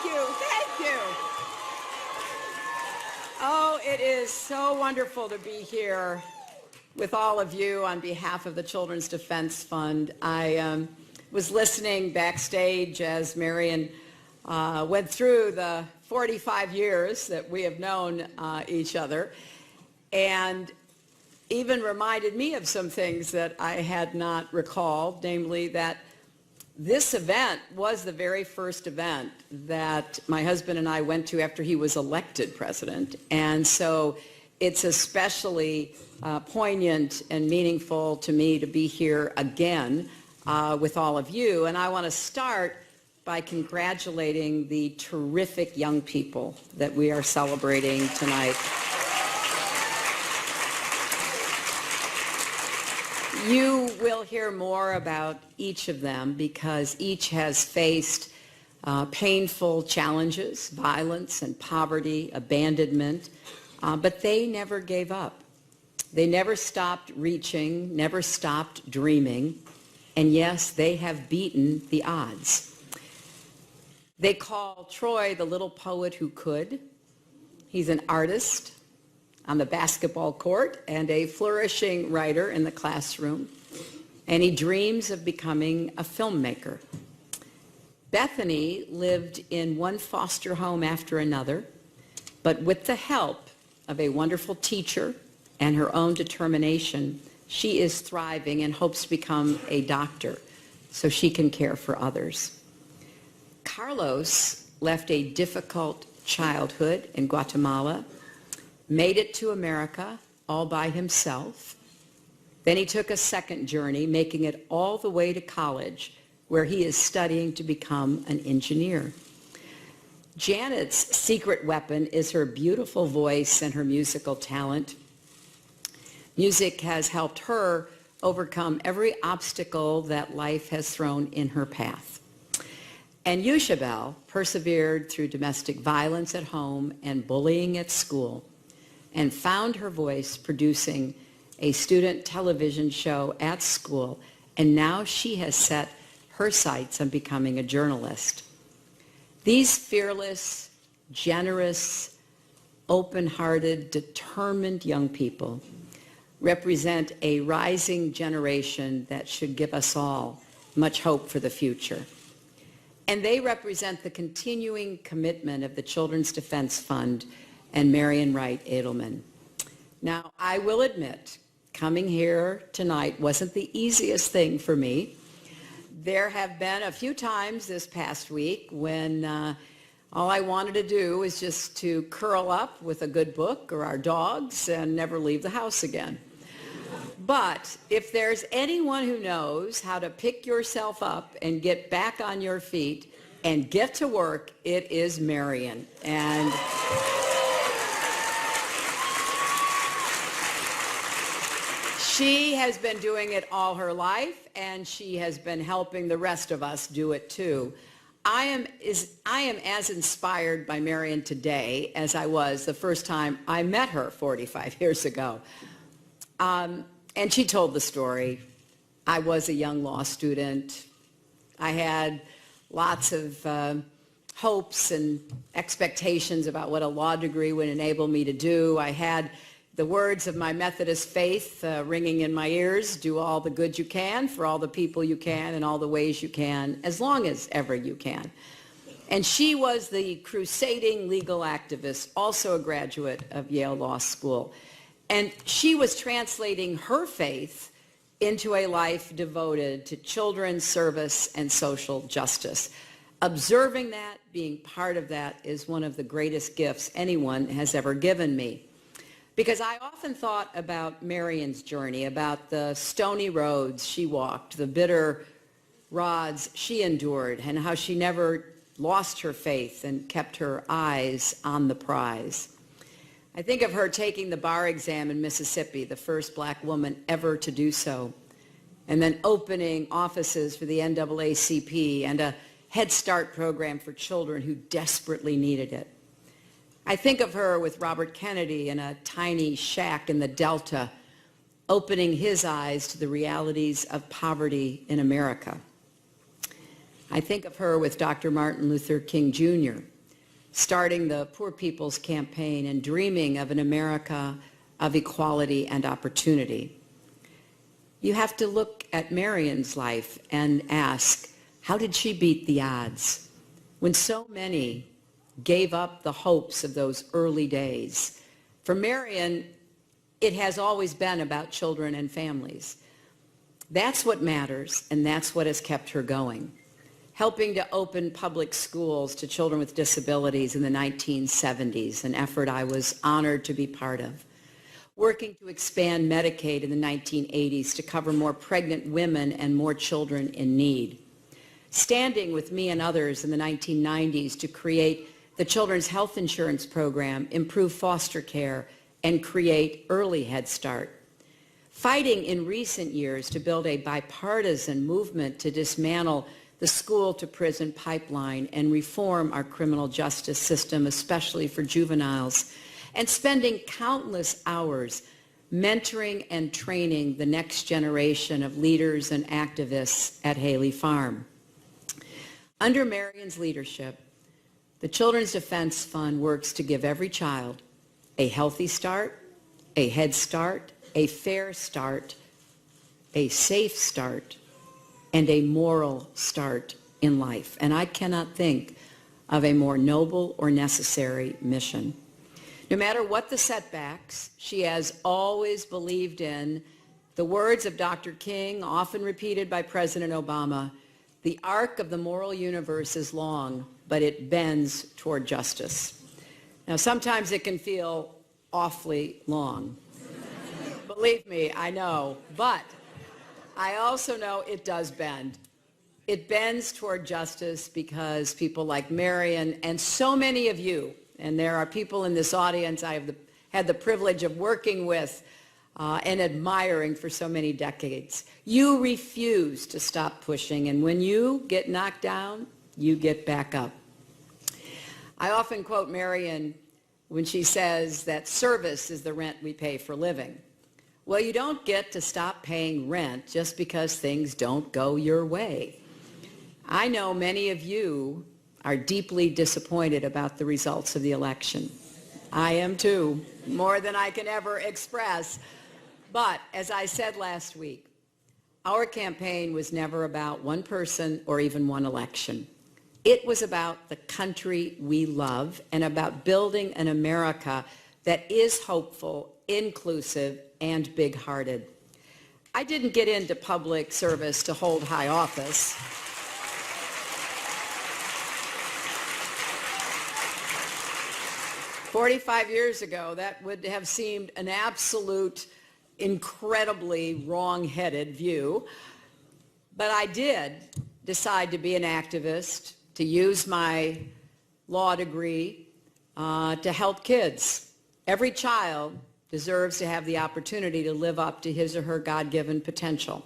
Thank you. Thank you. Oh, it is so wonderful to be here with all of you on behalf of the Children's Defense Fund. I was listening backstage as Marion went through the 45 years that we have known each other, and even reminded me of some things that I had not recalled, namely that this event was the very first event that my husband and I went to after he was elected president. And so it's especially poignant and meaningful to me to be here again with all of you. And I want to start by congratulating the terrific young people that we are celebrating tonight. You will hear more about each of them because each has faced painful challenges, violence and poverty, abandonment, but they never gave up. They never stopped reaching, never stopped dreaming, and yes, they have beaten the odds. They call Troy the little poet who could. He's an artist on the basketball court and a flourishing writer in the classroom, and he dreams of becoming a filmmaker. Bethany lived in one foster home after another, but with the help of a wonderful teacher and her own determination, she is thriving and hopes to become a doctor so she can care for others. Carlos left a difficult childhood in Guatemala, made it to America all by himself. Then he took a second journey, making it all the way to college, where he is studying to become an engineer. Janet's secret weapon is her beautiful voice and her musical talent. Music has helped her overcome every obstacle that life has thrown in her path. And Yushabel persevered through domestic violence at home and bullying at school, and found her voice producing a student television show at school, and now she has set her sights on becoming a journalist. These fearless, generous, open-hearted, determined young people represent a rising generation that should give us all much hope for the future. And they represent the continuing commitment of the Children's Defense Fund and Marian Wright Edelman. Now, I will admit, coming here tonight wasn't the easiest thing for me. There have been a few times this past week when all I wanted to do was just to curl up with a good book or our dogs and never leave the house again. But if there's anyone who knows how to pick yourself up and get back on your feet and get to work, it is Marian. And she has been doing it all her life, and she has been helping the rest of us do it too. I am as inspired by Marian today as I was the first time I met her 45 years ago. And she told the story. I was a young law student. I had lots of hopes and expectations about what a law degree would enable me to do. I had the words of my Methodist faith ringing in my ears: do all the good you can for all the people you can in all the ways you can, as long as ever you can. And she was the crusading legal activist, also a graduate of Yale Law School. And she was translating her faith into a life devoted to children's service and social justice. Observing that, being part of that, is one of the greatest gifts anyone has ever given me. Because I often thought about Marian's journey, about the stony roads she walked, the bitter rods she endured, and how she never lost her faith and kept her eyes on the prize. I think of her taking the bar exam in Mississippi, the first black woman ever to do so, and then opening offices for the NAACP and a Head Start program for children who desperately needed it. I think of her with Robert Kennedy in a tiny shack in the Delta, opening his eyes to the realities of poverty in America. I think of her with Dr. Martin Luther King Jr., starting the Poor People's Campaign and dreaming of an America of equality and opportunity. You have to look at Marion's life and ask, how did she beat the odds when so many gave up the hopes of those early days? For Marion, it has always been about children and families. That's what matters, and that's what has kept her going. Helping to open public schools to children with disabilities in the 1970s, an effort I was honored to be part of. Working to expand Medicaid in the 1980s to cover more pregnant women and more children in need. Standing with me and others in the 1990s to create the Children's Health Insurance Program, improve foster care, and create Early Head Start. Fighting in recent years to build a bipartisan movement to dismantle the school-to-prison pipeline and reform our criminal justice system, especially for juveniles, and spending countless hours mentoring and training the next generation of leaders and activists at Haley Farm. Under Marion's leadership, the Children's Defense Fund works to give every child a healthy start, a head start, a fair start, a safe start, and a moral start in life. And I cannot think of a more noble or necessary mission. No matter what the setbacks, she has always believed in the words of Dr. King, often repeated by President Obama, the arc of the moral universe is long, but it bends toward justice. Now, sometimes it can feel awfully long. Believe me, I know, but I also know it does bend. It bends toward justice because people like Marion and so many of you, and there are people in this audience I have had the privilege of working with and admiring for so many decades. You refuse to stop pushing, and when you get knocked down, you get back up. I often quote Marion when she says that service is the rent we pay for living. Well, you don't get to stop paying rent just because things don't go your way. I know many of you are deeply disappointed about the results of the election. I am too, more than I can ever express. But as I said last week, our campaign was never about one person or even one election. It was about the country we love and about building an America that is hopeful, inclusive, and big-hearted. I didn't get into public service to hold high office. "45 years ago, that would have seemed an absolute, incredibly wrong-headed view. But I did decide to be an activist, to use my law degree to help kids. Every child deserves to have the opportunity to live up to his or her God-given potential.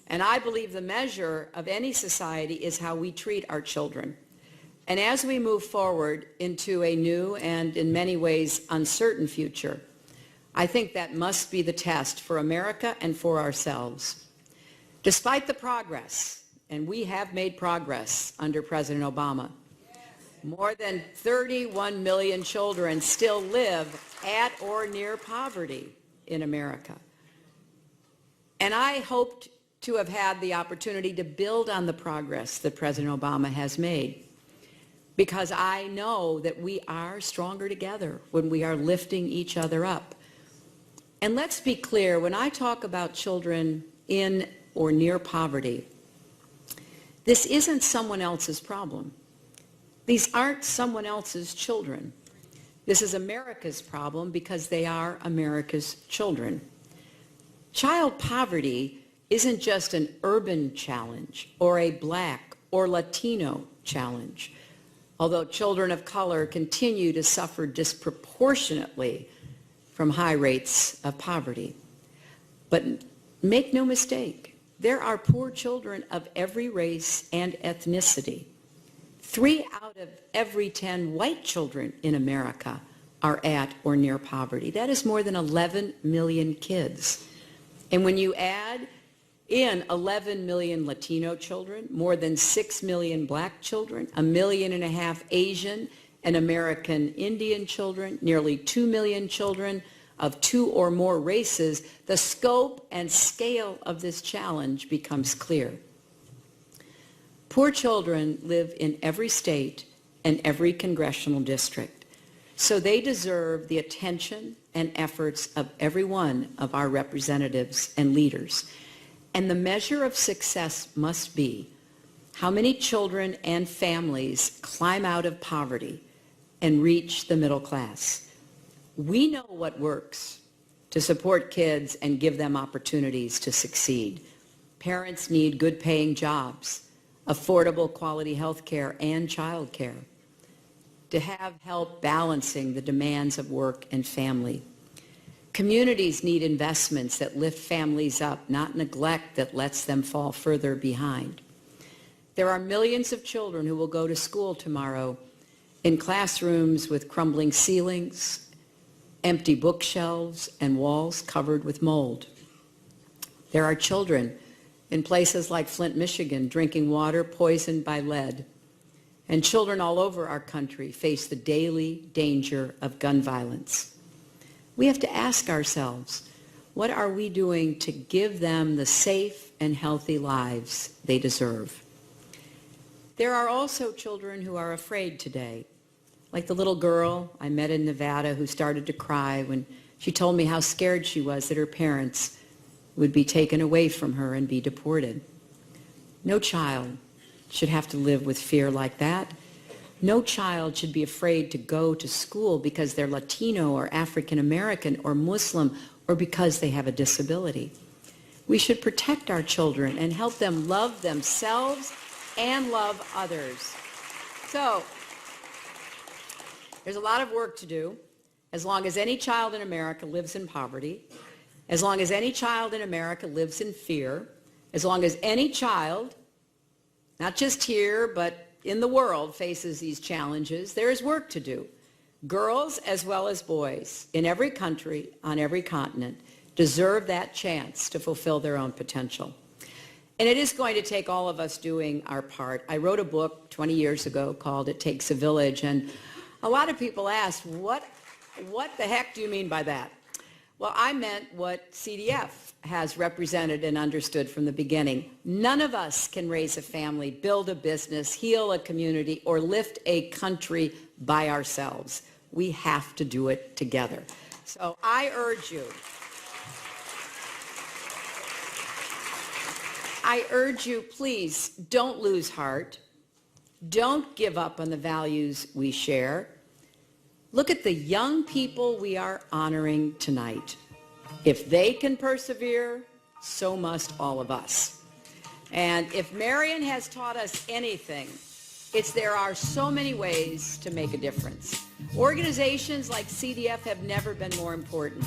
And I believe the measure of any society is how we treat our children. And as we move forward into a new and in many ways uncertain future, I think that must be the test for America and for ourselves. Despite the progress, and we have made progress under President Obama, more than 31 million children still live at or near poverty in America. And I hoped to have had the opportunity to build on the progress that President Obama has made, because I know that we are stronger together when we are lifting each other up. And let's be clear, when I talk about children in or near poverty, this isn't someone else's problem. These aren't someone else's children. This is America's problem because they are America's children. Child poverty isn't just an urban challenge or a Black or Latino challenge, although children of color continue to suffer disproportionately from high rates of poverty. But make no mistake, there are poor children of every race and ethnicity. 3 out of every 10 white children in America are at or near poverty. That is more than 11 million kids. And when you add in 11 million Latino children, more than 6 million Black children, 1.5 million Asian, and American Indian children, nearly 2 million children of 2 or more races, the scope and scale of this challenge becomes clear. Poor children live in every state and every congressional district, so they deserve the attention and efforts of every one of our representatives and leaders. And the measure of success must be how many children and families climb out of poverty and reach the middle class. We know what works to support kids and give them opportunities to succeed. Parents need good paying jobs, affordable quality health care and child care, to have help balancing the demands of work and family. Communities need investments that lift families up, not neglect that lets them fall further behind. There are millions of children who will go to school tomorrow in classrooms with crumbling ceilings, empty bookshelves, and walls covered with mold. There are children in places like Flint, Michigan, drinking water poisoned by lead. And children all over our country face the daily danger of gun violence. We have to ask ourselves, what are we doing to give them the safe and healthy lives they deserve? There are also children who are afraid today, like the little girl I met in Nevada who started to cry when she told me how scared she was that her parents would be taken away from her and be deported. No child should have to live with fear like that. No child should be afraid to go to school because they're Latino or African American or Muslim or because they have a disability. We should protect our children and help them love themselves and love others. So, there's a lot of work to do. As long as any child in America lives in poverty, as long as any child in America lives in fear, as long as any child, not just here, but in the world, faces these challenges, there is work to do. Girls as well as boys in every country, on every continent, deserve that chance to fulfill their own potential. And it is going to take all of us doing our part. I wrote a book 20 years ago called It Takes a Village, and a lot of people ask, what the heck do you mean by that? Well, I meant what CDF has represented and understood from the beginning. None of us can raise a family, build a business, heal a community, or lift a country by ourselves. We have to do it together. So I urge you, please don't lose heart. Don't give up on the values we share. Look at the young people we are honoring tonight. If they can persevere, so must all of us. And if Marion has taught us anything, it's there are so many ways to make a difference. Organizations like CDF have never been more important.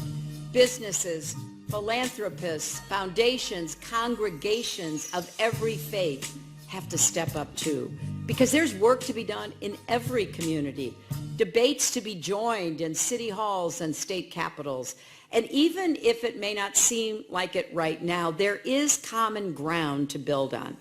Businesses, philanthropists, foundations, congregations of every faith have to step up too, because there's work to be done in every community, debates to be joined in city halls and state capitals. And even if it may not seem like it right now, there is common ground to build on.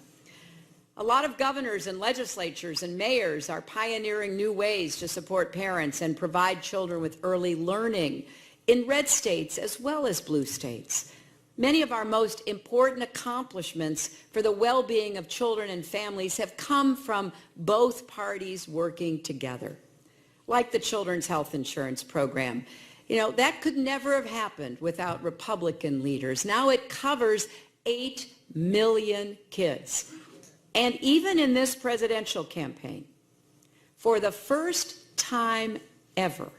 A lot of governors and legislatures and mayors are pioneering new ways to support parents and provide children with early learning in red states as well as blue states. Many of our most important accomplishments for the well-being of children and families have come from both parties working together, like the Children's Health Insurance Program. You know, that could never have happened without Republican leaders. Now it covers 8 million kids. And even in this presidential campaign, for the first time ever,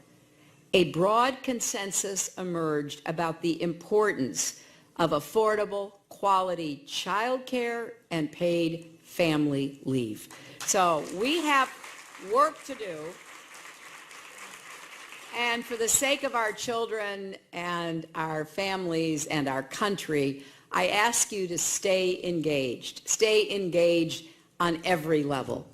a broad consensus emerged about the importance of affordable, quality child care and paid family leave. So we have work to do. And for the sake of our children and our families and our country, I ask you to stay engaged. Stay engaged on every level.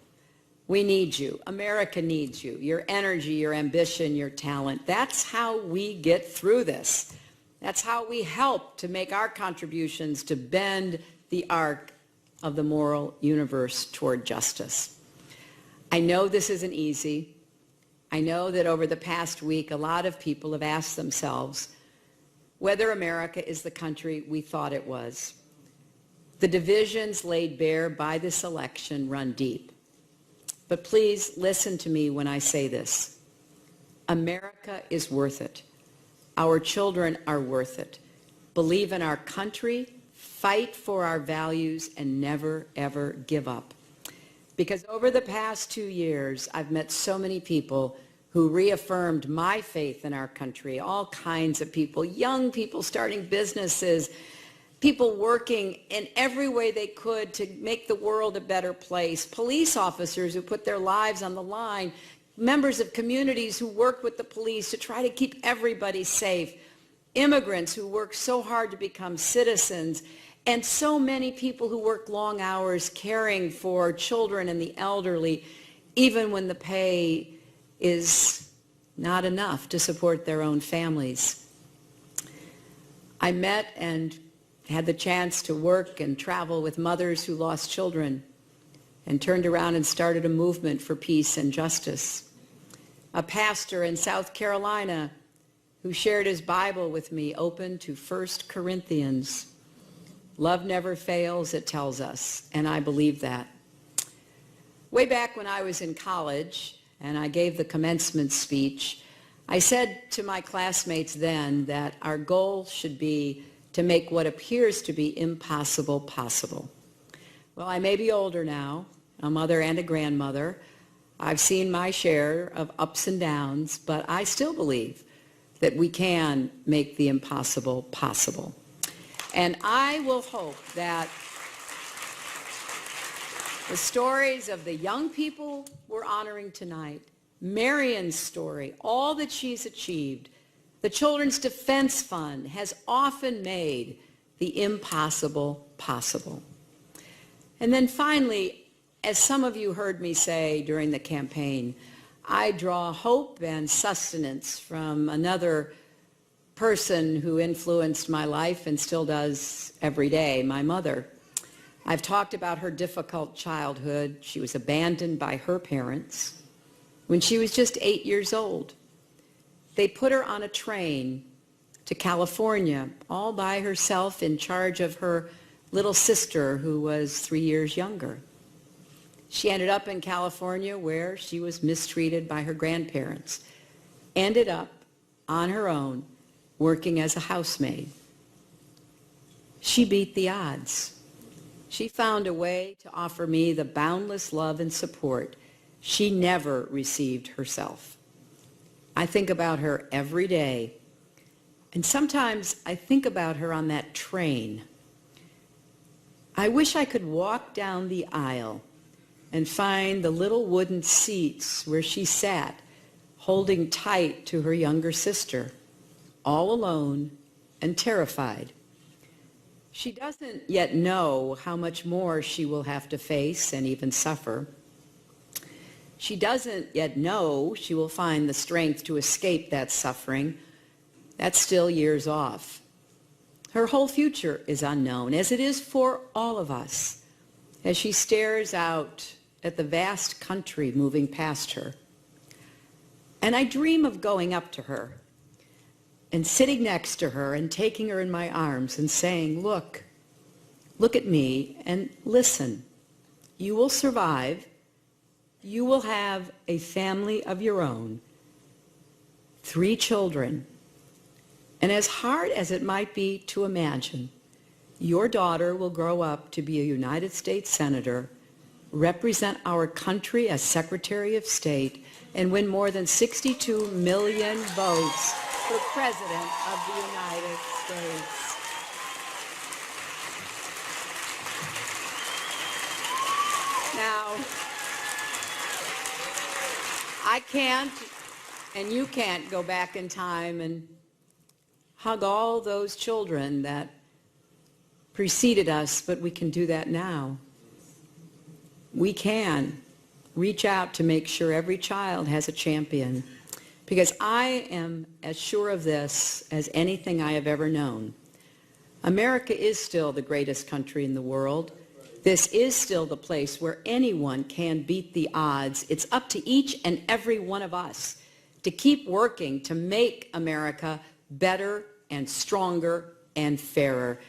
We need you. America needs you. Your energy, your ambition, your talent. That's how we get through this. That's how we help to make our contributions to bend the arc of the moral universe toward justice. I know this isn't easy. I know that over the past week, a lot of people have asked themselves whether America is the country we thought it was. The divisions laid bare by this election run deep. But please listen to me when I say this. America is worth it. Our children are worth it. Believe in our country, fight for our values, and never, ever give up. Because over the past 2 years, I've met so many people who reaffirmed my faith in our country, all kinds of people, young people starting businesses, people working in every way they could to make the world a better place, police officers who put their lives on the line, members of communities who work with the police to try to keep everybody safe, immigrants who work so hard to become citizens, and so many people who work long hours caring for children and the elderly, even when the pay is not enough to support their own families. I met and had the chance to work and travel with mothers who lost children and turned around and started a movement for peace and justice. A pastor in South Carolina who shared his Bible with me, open to 1 Corinthians. Love never fails, it tells us, and I believe that. Way back when I was in college and I gave the commencement speech, I said to my classmates then that our goal should be to make what appears to be impossible possible. Well, I may be older now, a mother and a grandmother. I've seen my share of ups and downs, but I still believe that we can make the impossible possible. And I will hope that the stories of the young people we're honoring tonight, Marion's story, all that she's achieved, the Children's Defense Fund has often made the impossible possible. And then finally, as some of you heard me say during the campaign, I draw hope and sustenance from another person who influenced my life and still does every day, my mother. I've talked about her difficult childhood. She was abandoned by her parents when she was just 8 years old. They put her on a train to California all by herself in charge of her little sister who was 3 years younger. She ended up in California where she was mistreated by her grandparents, ended up on her own working as a housemaid. She beat the odds. She found a way to offer me the boundless love and support she never received herself. I think about her every day, and sometimes I think about her on that train. I wish I could walk down the aisle and find the little wooden seats where she sat, holding tight to her younger sister, all alone and terrified. She doesn't yet know how much more she will have to face and even suffer. She doesn't yet know she will find the strength to escape that suffering. That's still years off. Her whole future is unknown, as it is for all of us, as she stares out at the vast country moving past her. And I dream of going up to her and sitting next to her and taking her in my arms and saying, look at me and listen. You will survive. You will have a family of your own, 3 children. And as hard as it might be to imagine, your daughter will grow up to be a United States Senator, represent our country as Secretary of State, and win more than 62 million votes for President of the United States. Now, I can't, and you can't go back in time and hug all those children that preceded us, but we can do that now. We can reach out to make sure every child has a champion, because I am as sure of this as anything I have ever known. America is still the greatest country in the world. This is still the place where anyone can beat the odds. It's up to each and every one of us to keep working to make America better and stronger and fairer.